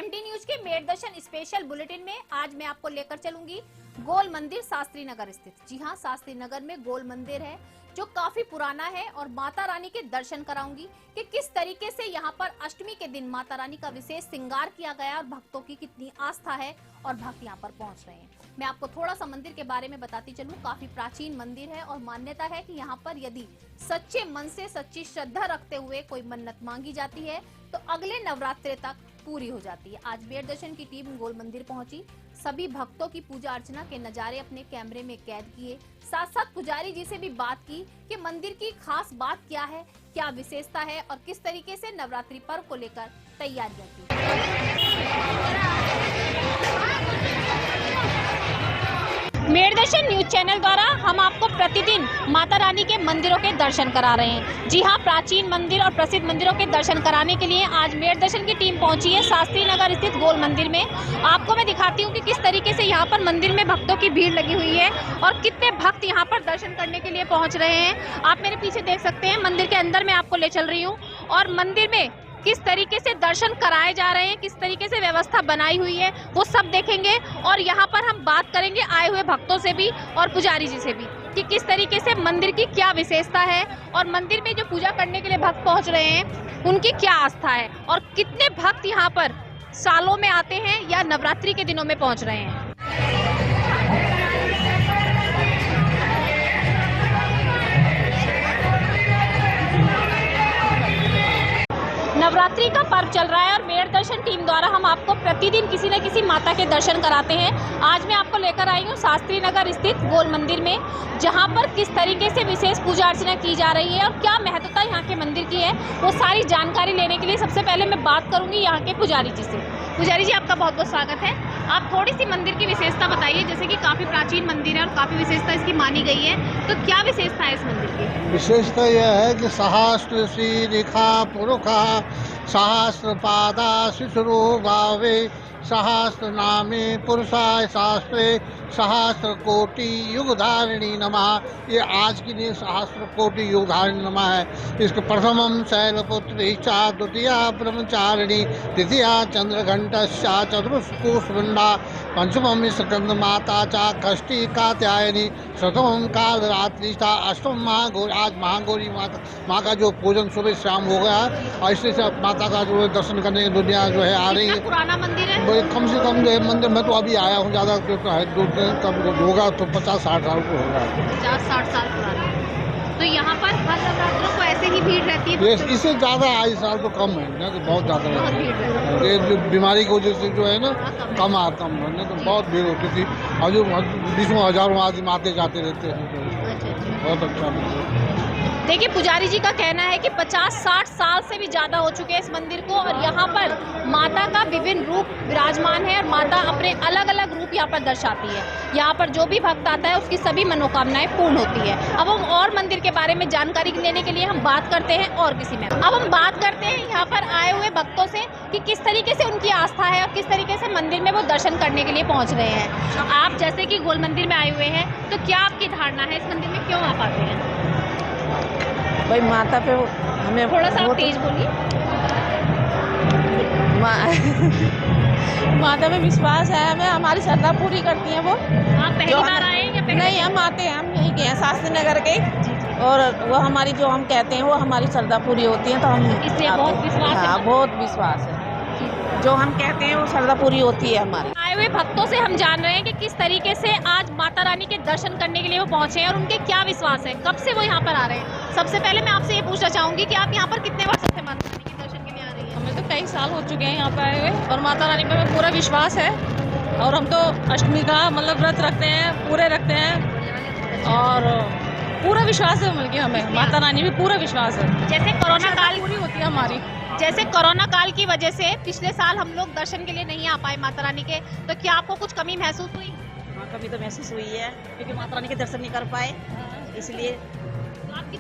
MT news के made दर्शन special bulletin में आज मैं आपको लेकर चलूंगी गोल मंदिर शास्त्री नगर स्थित। जी हां, शास्त्री नगर में गोल मंदिर है जो काफी पुराना है और माता रानी के दर्शन कराऊंगी कि किस तरीके से यहाँ पर अष्टमी के दिन माता रानी का विशेष श्रृंगार किया गया और भक्तों की कितनी आस्था है और भक्त यहाँ पर पहुँच रहे हैं। मैं आपको थोड़ा सा मंदिर के बारे में बताती चलूं। काफी प्राचीन मंदिर है और मान्यता है कि यहाँ पर यदि सच्चे मन से सच्ची श्रद्धा रखते हुए कोई मन्नत मांगी जाती है तो अगले नवरात्रे तक पूरी हो जाती है। आज मेड दर्शन की टीम गोल मंदिर पहुंची, सभी भक्तों की पूजा अर्चना के नजारे अपने कैमरे में कैद किए, साथ साथ पुजारी जी से भी बात की कि मंदिर की खास बात क्या है, क्या विशेषता है और किस तरीके से नवरात्रि पर्व को लेकर तैयारियां की। मेड दर्शन न्यूज चैनल द्वारा हम आपको प्रतिदिन माता रानी के मंदिरों के दर्शन करा रहे हैं। जी हां, प्राचीन मंदिर और प्रसिद्ध मंदिरों के दर्शन कराने के लिए आज मेड दर्शन की टीम पहुंची है शास्त्री नगर स्थित गोल मंदिर में। आपको मैं दिखाती हूं कि किस तरीके से यहां पर मंदिर में भक्तों की भीड़ लगी हुई है और कितने भक्त यहां पर दर्शन करने के लिए पहुंच रहे हैं। आप मेरे पीछे देख सकते हैं, मंदिर के अंदर मैं आपको ले चल रही हूँ और मंदिर में किस तरीके से दर्शन कराए जा रहे हैं, किस तरीके से व्यवस्था बनाई हुई है, वो सब देखेंगे और यहाँ पर हम बात करेंगे आए हुए भक्तों से भी और पुजारी जी से भी कि किस तरीके से मंदिर की क्या विशेषता है और मंदिर में जो पूजा करने के लिए भक्त पहुँच रहे हैं उनकी क्या आस्था है और कितने भक्त यहाँ पर सालों में आते हैं या नवरात्रि के दिनों में पहुँच रहे हैं। नवरात्रि का पर्व चल रहा है और मेड दर्शन टीम द्वारा हम आपको प्रतिदिन किसी न किसी माता के दर्शन कराते हैं। आज मैं आपको लेकर आई हूँ शास्त्री नगर स्थित गोल मंदिर में, जहाँ पर किस तरीके से विशेष पूजा अर्चना की जा रही है और क्या महत्वता यहाँ के मंदिर की है, वो सारी जानकारी लेने के लिए सबसे पहले मैं बात करूँगी यहाँ के पुजारी जी से। पुजारी जी, आपका बहुत बहुत स्वागत है। आप थोड़ी सी मंदिर की विशेषता बताइए, जैसे कि काफ़ी प्राचीन मंदिर है और काफ़ी विशेषता इसकी मानी गई है, तो क्या विशेषता है इस मंदिर की? विशेषता यह है कि सहस्त्र श्री रेखा पुरुखा सहस्त्र पादा शिशुरो गावे सहस्त्र नामे पुरुषाय शास्त्रे सहस्त्र कोटि युगधारिणी नमः। ये आज की दिन सहस्त्र कोटि युगधारिणी नमः है। इसके प्रथमम शैलपुत्री चा, द्वितीया ब्रह्मचारिणी, तृतीया चंद्रघंटा चतुष्कुशवृंदा, पंचमम स्कंद माता चा, षष्ठी कात्यायनी, शतमम कालरात्रि था, अष्टम महागौरी। आज महागौरी माँ का जो पूजन सुबह शाम हो गया और इससे माता का जो दर्शन करने की दुनिया जो है आ रही है। पुराना मंदिर है, कम से कम जो है मंदिर में तो अभी आया हूँ, ज़्यादा जो है 2 दिन कब होगा तो 50-60 साल को होगा, 50-60 साल पुराना। तो यहाँ पर हर नवरात्रों को ऐसे ही भीड़ रहती है? इससे ज़्यादा आज साल तो कम है ना, तो बहुत ज़्यादा है। ये जो बीमारी की वजह से जो है ना कम है ना, तो बहुत भीड़ होती थी और जो बीसों हजारों आदमी आते जाते रहते हैं। बहुत अच्छा मंदिर। देखिए, पुजारी जी का कहना है कि 50-60 साल से भी ज़्यादा हो चुके हैं इस मंदिर को और यहाँ पर माता का विभिन्न रूप विराजमान है और माता अपने अलग अलग रूप यहाँ पर दर्शाती है। यहाँ पर जो भी भक्त आता है उसकी सभी मनोकामनाएं पूर्ण होती है। अब हम और मंदिर के बारे में जानकारी लेने के लिए हम बात करते हैं और किसी में। अब हम बात करते हैं यहाँ पर आए हुए भक्तों से कि किस तरीके से उनकी आस्था है और किस तरीके से मंदिर में वो दर्शन करने के लिए पहुँच रहे हैं। आप जैसे कि गोल मंदिर में आए हुए हैं, तो क्या आपकी धारणा है इस मंदिर में क्यों आप आते हैं? भाई माता पे हमें थोड़ा सा आप तेज बोलिए। माता पे विश्वास है हमें, हमारी श्रद्धा पूरी करती हैं वो। आप पहली बार आए हैं या पहले? नहीं, हम आते हैं, हम यहीं के हैं शास्त्री नगर के और वो हमारी जो हम कहते हैं वो हमारी श्रद्धा पूरी होती है, तो हम इसलिए बहुत विश्वास है। हाँ, बहुत विश्वास है, जो हम कहते हैं वो श्रद्धा पूरी होती है हमारी। आए हुए भक्तों से हम जान रहे हैं कि किस तरीके से आज माता रानी के दर्शन करने के लिए वो पहुंचे हैं और उनके क्या विश्वास है, कब से वो यहाँ पर आ रहे हैं। सबसे पहले मैं आपसे ये पूछना चाहूंगी कि आप यहाँ पर कितने वर्षों से माता रानी के दर्शन के लिए आ रही हैं? हमें तो कई साल हो चुके हैं यहाँ पे आए हुए और माता रानी पे हमें पूरा विश्वास है और हम तो अष्टमी का मतलब व्रत रखते हैं, पूरे रखते हैं और पूरा विश्वास है, मिल हमें माता रानी में पूरा विश्वास है। जैसे कोरोना काल पूरी होती है हमारी, जैसे कोरोना काल की वजह से पिछले साल हम लोग दर्शन के लिए नहीं आ पाए माता रानी के, तो क्या आपको कुछ कमी महसूस हुई? हाँ, कभी तो महसूस हुई है क्योंकि माता रानी के दर्शन नहीं कर पाए, इसलिए। आप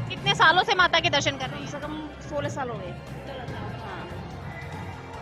कितने सालों से माता के दर्शन कर रहे हैं? कम 16 साल हो गए।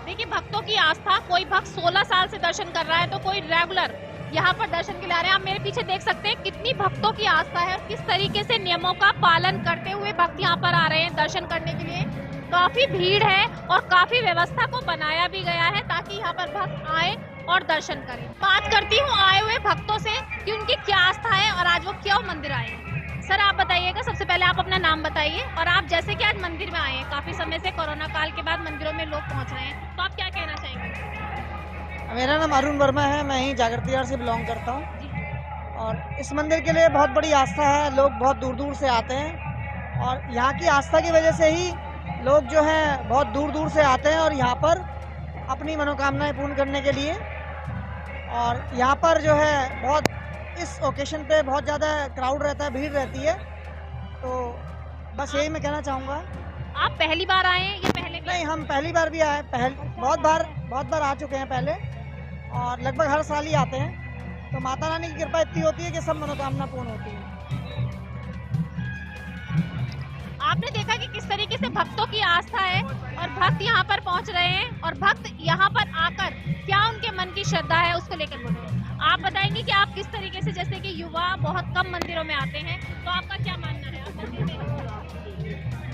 देखिए, भक्तों की आस्था, कोई भक्त 16 साल से दर्शन कर रहा है तो कोई रेगुलर यहाँ पर दर्शन के लिए आ रहे हैं। आप मेरे पीछे देख सकते हैं कितनी भक्तों की आस्था है और किस तरीके से नियमों का पालन करते हुए भक्त यहाँ पर आ रहे हैं दर्शन करने के लिए। काफी भीड़ है और काफी व्यवस्था को बनाया भी गया है ताकि यहाँ पर भक्त आए और दर्शन करें। बात करती हूँ आए हुए भक्तों से कि उनकी क्या आस्था है और आज वो क्यों मंदिर आए हैं। सर आप बताइएगा, सबसे पहले आप अपना नाम बताइए और आप जैसे कि आज मंदिर में आए हैं, काफी समय से कोरोना काल के बाद मंदिरों में लोग पहुंच रहे हैं, तो आप क्या कहना चाहेंगे? मेरा नाम अरुण वर्मा है, मैं ही जागृति विहार से बिलोंग करता हूँ और इस मंदिर के लिए बहुत बड़ी आस्था है। लोग बहुत दूर दूर से आते हैं और यहाँ की आस्था की वजह से ही लोग जो हैं बहुत दूर दूर से आते हैं और यहाँ पर अपनी मनोकामनाएं पूर्ण करने के लिए। और यहाँ पर जो है बहुत इस ओकेशन पे बहुत ज़्यादा क्राउड रहता है, भीड़ रहती है, तो बस यही मैं कहना चाहूँगा। आप पहली बार आए हैं या पहले भी? नहीं, हम पहली बार भी आए, बहुत बार आ चुके हैं पहले और लगभग हर साल ही आते हैं। तो माता रानी की कृपा इतनी होती है कि सब मनोकामना पूर्ण होती है। आपने देखा कि किस तरीके से भक्तों की आस्था है और भक्त यहाँ पर पहुँच रहे हैं और भक्त यहाँ पर आकर क्या उनके मन की श्रद्धा है उसको लेकर बोल रहे हैं। आप बताएंगे कि आप किस तरीके से, जैसे कि युवा बहुत कम मंदिरों में आते हैं, तो आपका क्या मानना है? आप मंदिर में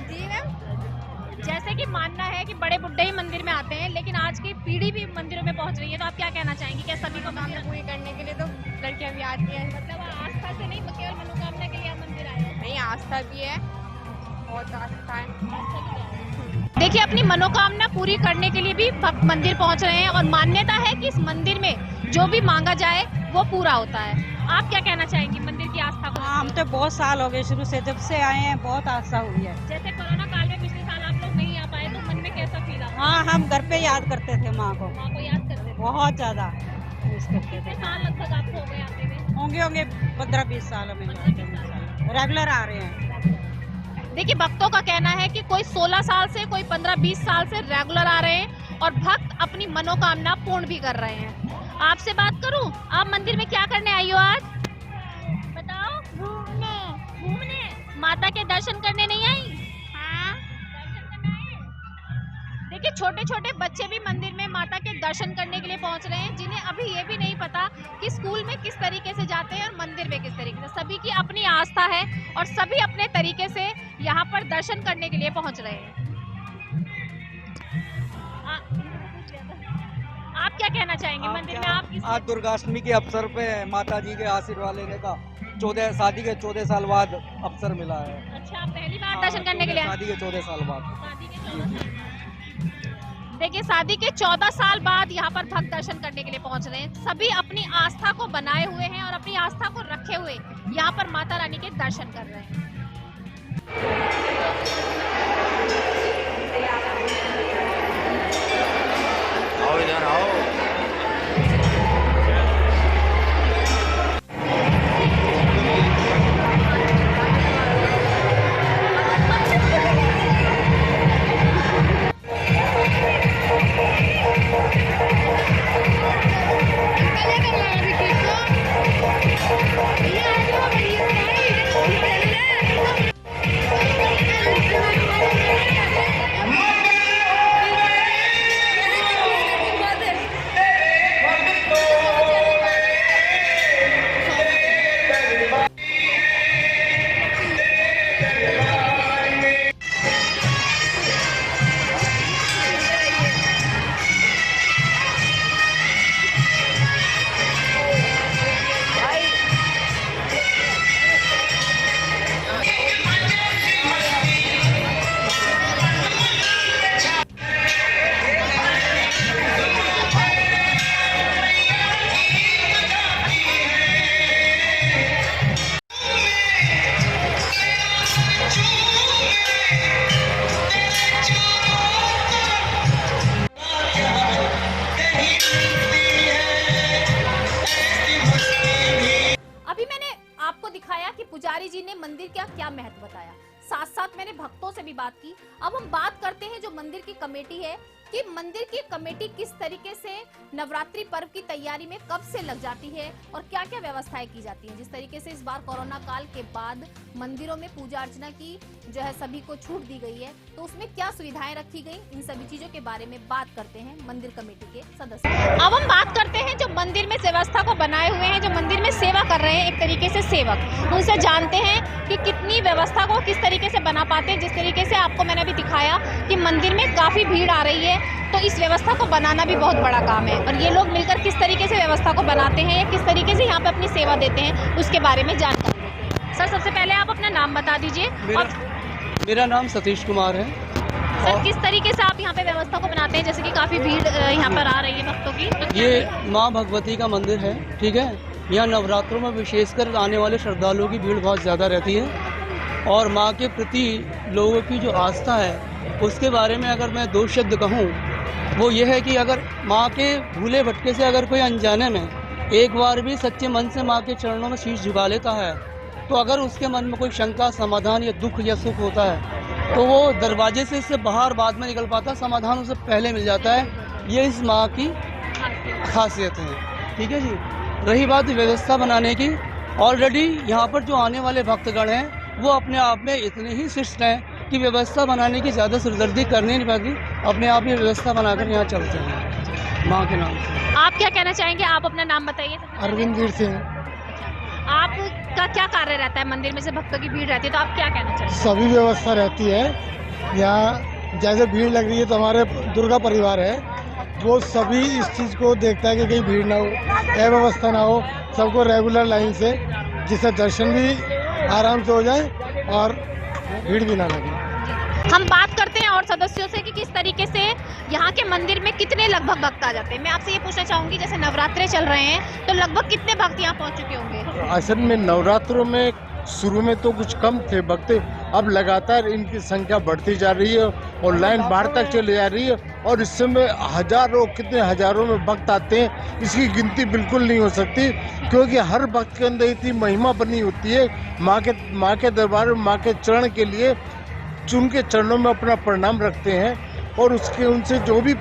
जी मैम, जैसे कि मानना है कि बड़े बुड्ढे ही मंदिर में आते हैं लेकिन आज की पीढ़ी भी मंदिरों में पहुंच रही है, तो आप क्या कहना चाहेंगी? क्या सभी को कामना पूरी करने के लिए तो लड़कियां भी आती हैं? मतलब आस्था से नहीं, केवल मनोकामना के लिए आप मंदिर आए हो? नहीं, आस्था भी है, बहुत आस्था है। देखिए, अपनी मनोकामना पूरी करने के लिए भी भक्त मंदिर पहुंच रहे हैं और मान्यता है कि इस मंदिर में जो भी मांगा जाए वो पूरा होता है। आप क्या कहना चाहेंगी मंदिर की आस्था को? हाँ, हम तो बहुत साल हो गए, शुरू से जब से आए हैं बहुत आस्था हुई है। जैसे कोरोना काल में पिछले साल आप लोग नहीं आ पाए, तो मन में कैसा फील आता? हाँ, हम घर पे याद करते थे माँ को, माँ को याद करते थे? बहुत ज्यादा मिस करते कितने थे। साल लगभग आपको हो गए आते हुए? होंगे 15-20 साल में रेगुलर आ रहे हैं। देखिए, भक्तों का कहना है कि कोई 16 साल से, कोई 15-20 साल से रेगुलर आ रहे हैं और भक्त अपनी मनोकामना पूर्ण भी कर रहे हैं। आपसे बात करूं, आप मंदिर में क्या करने आई हो आज? बताओ। घूमने माता के दर्शन करने नहीं आई? हाँ, दर्शन करने आई। देखिए, छोटे छोटे बच्चे भी मंदिर में माता के दर्शन करने के लिए पहुंच रहे हैं, जिन्हें अभी ये भी नहीं पता कि स्कूल में किस तरीके से जाते हैं और मंदिर में किस तरीके से। सभी की अपनी आस्था है और सभी अपने तरीके से यहाँ पर दर्शन करने के लिए पहुंच रहे हैं। आप क्या कहना चाहेंगे? मंदिर में आप आज दुर्गाष्टमी के अवसर पे माता जी के आशीर्वाद लेने का 14 शादी के 14 साल बाद अवसर मिला है। अच्छा, आप पहली बार दर्शन करने के लिए? शादी के 14 साल बाद। देखिए, शादी के 14 साल बाद यहाँ पर भक्त दर्शन करने के लिए पहुँच रहे हैं। सभी अपनी आस्था को बनाए हुए हैं और अपनी आस्था को रखे हुए यहाँ पर माता रानी के दर्शन कर रहे हैं। आओ इधर आओ। पुजारी जी ने मंदिर का क्या महत्व बताया, साथ साथ मैंने भक्तों से भी बात की। अब हम बात करते हैं जो मंदिर की कमेटी है कि मंदिर की कमेटी किस तरीके से नवरात्रि पर्व की तैयारी में कब से लग जाती है और क्या क्या व्यवस्थाएं की जाती हैं। जिस तरीके से इस बार कोरोना काल के बाद मंदिरों में पूजा अर्चना की जो है सभी को छूट दी गई है, तो उसमें क्या सुविधाएं रखी गई, इन सभी चीजों के बारे में बात करते हैं मंदिर कमेटी के सदस्य। अब हम बात करते हैं जो मंदिर में व्यवस्था को बनाए हुए हैं, जो मंदिर में सेवा कर रहे हैं एक तरीके से सेवक, उनसे जानते हैं कि कितनी व्यवस्था को किस तरीके से बना पाते हैं। जिस तरीके से आपको मैंने अभी दिखाया कि मंदिर में काफी भीड़ आ रही है, तो इस व्यवस्था को बनाना भी बहुत बड़ा काम है और ये लोग मिलकर किस तरीके से व्यवस्था को बनाते हैं या किस तरीके से यहाँ पे अपनी सेवा देते हैं उसके बारे में जानकारी देते हैं। सर, सबसे पहले आप अपना नाम बता दीजिए। मेरा नाम सतीश कुमार है। सर, किस तरीके से आप यहाँ पे व्यवस्था को बनाते हैं, जैसे कि काफी भीड़ यहाँ पर आ रही है भक्तों की, तो ये माँ भगवती का मंदिर है, ठीक है। यहाँ नवरात्रों में विशेषकर आने वाले श्रद्धालुओं की भीड़ बहुत ज़्यादा रहती है और माँ के प्रति लोगों की जो आस्था है उसके बारे में अगर मैं 2 शब्द कहूँ वो ये है कि अगर माँ के भूले भटके से अगर कोई अनजाने में एक बार भी सच्चे मन से माँ के चरणों में शीश झुका लेता है, तो अगर उसके मन में कोई शंका, समाधान या दुख या सुख होता है तो वो दरवाजे से इससे बाहर बाद में निकल पाता, समाधान उसे पहले मिल जाता है। ये इस माँ की खासियत है, ठीक है जी। रही बात व्यवस्था बनाने की, ऑलरेडी यहाँ पर जो आने वाले भक्तगण हैं वो अपने आप में इतने ही शिष्ट हैं कि व्यवस्था बनाने की ज़्यादा सिरदर्दी करनी नहीं पड़ती, अपने आप ही व्यवस्था बनाकर यहाँ चलते हैं माँ के नाम से। आप क्या कहना चाहेंगे? आप अपना नाम बताइए। अरविंद वीर सिंह। आपका क्या कार्य रहता है मंदिर में से भक्तों की भीड़ रहती है, तो आप क्या कहना चाहेंगे? सभी व्यवस्था रहती है यहाँ। जैसे भीड़ लग रही है तो हमारे दुर्गा परिवार है, वो सभी इस चीज़ को देखता है कि कहीं भीड़ ना हो, अव्यवस्था ना हो, सबको रेगुलर लाइन से, जिससे दर्शन भी आराम से हो जाए और भीड़ भी ना लगे। हम बात करते हैं और सदस्यों से कि किस तरीके से यहाँ के मंदिर में कितने लगभग भक्त आ जाते हैं। मैं आपसे ये पूछना चाहूंगी, जैसे नवरात्रे चल रहे हैं तो लगभग कितने भक्त यहाँ पहुँच चुके होंगे? असल में नवरात्रों में शुरू में तो कुछ कम थे भक्त, अब लगातार इनकी संख्या बढ़ती जा रही है और लाइन बाहर तक चली जा रही है और इस समय कितने हजारों में भक्त आते हैं, इसकी गिनती बिल्कुल नहीं हो सकती, क्योंकि हर भक्त के अंदर इतनी महिमा बनी होती है। माँ के दरबार में माँ के चरण के लिए चुन के चरणों में अपना प्रणाम रखते हैं और उसके उनसे जो भी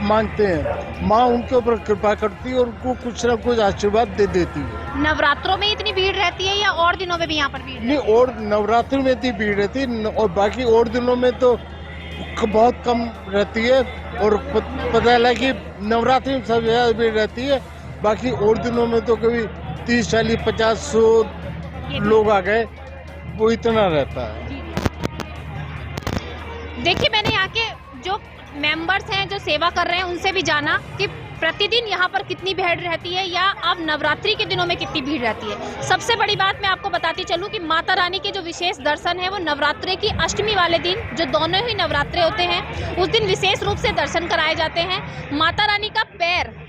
मांगते हैं माँ उनके ऊपर कृपा करती है और उनको कुछ ना कुछ आशीर्वाद दे देती है। नवरात्रों में इतनी भीड़ रहती है या और दिनों में भी यहाँ पर भीड़? नहीं, और नवरात्रि में इतनी भीड़ रहती है और बाकी और दिनों में तो बहुत कम रहती है। और पता लगा कि नवरात्रि में सब ज्यादा भीड़ रहती है, बाकी और दिनों में तो कभी 30, 40, 50, 100 लोग आ गए, वो इतना रहता है। देखिए, मैंने यहाँ के जो मेंबर्स हैं जो सेवा कर रहे हैं उनसे भी जाना कि प्रतिदिन यहाँ पर कितनी भीड़ रहती है या अब नवरात्रि के दिनों में कितनी भीड़ रहती है। सबसे बड़ी बात मैं आपको बताती चलूँ कि माता रानी के जो विशेष दर्शन है वो नवरात्रि की अष्टमी वाले दिन, जो दोनों ही नवरात्रे होते हैं, उस दिन विशेष रूप से दर्शन कराए जाते हैं। माता रानी का पैर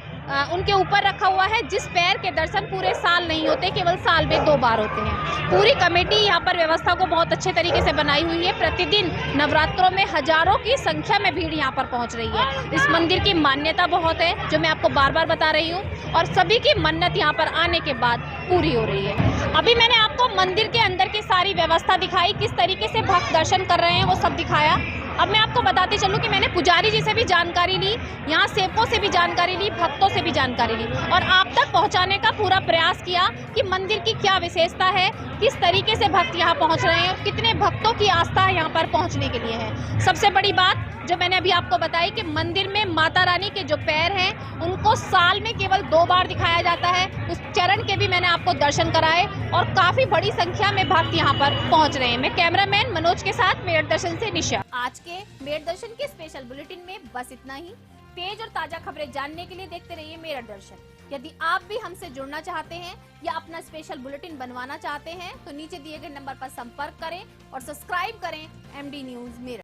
उनके ऊपर रखा हुआ है, जिस पैर के दर्शन पूरे साल नहीं होते, केवल साल में 2 बार होते हैं। पूरी कमेटी यहाँ पर व्यवस्था को बहुत अच्छे तरीके से बनाई हुई है। प्रतिदिन नवरात्रों में हजारों की संख्या में भीड़ यहाँ पर पहुँच रही है। इस मंदिर की मान्यता बहुत है, जो मैं आपको बार बार बता रही हूँ, और सभी की मन्नत यहाँ पर आने के बाद पूरी हो रही है। अभी मैंने आपको मंदिर के अंदर की सारी व्यवस्था दिखाई, किस तरीके से भक्त दर्शन कर रहे हैं वो सब दिखाया। अब मैं आपको बताते चलूं कि मैंने पुजारी जी से भी जानकारी ली, यहाँ सेवकों से भी जानकारी ली, भक्तों से भी जानकारी ली और आप तक पहुँचाने का पूरा प्रयास किया कि मंदिर की क्या विशेषता है, किस तरीके से भक्त यहाँ पहुँच रहे हैं, कितने भक्तों की आस्था यहाँ पर पहुँचने के लिए है। सबसे बड़ी बात जो मैंने अभी आपको बताई कि मंदिर में माता रानी के जो पैर हैं उनको साल में केवल 2 बार दिखाया जाता है। उस चरण के भी मैंने आपको दर्शन कराए और काफी बड़ी संख्या में भक्त यहाँ पर पहुँच रहे हैं। मैं कैमरामैन मनोज के साथ मेरठ दर्शन से निशा। आज के मेरठ दर्शन के स्पेशल बुलेटिन में बस इतना ही। तेज और ताजा खबरें जानने के लिए देखते रहिए मेरठ दर्शन। यदि आप भी हमसे जुड़ना चाहते हैं या अपना स्पेशल बुलेटिन बनवाना चाहते हैं तो नीचे दिए गए नंबर पर संपर्क करें और सब्सक्राइब करें MD न्यूज मेरठ।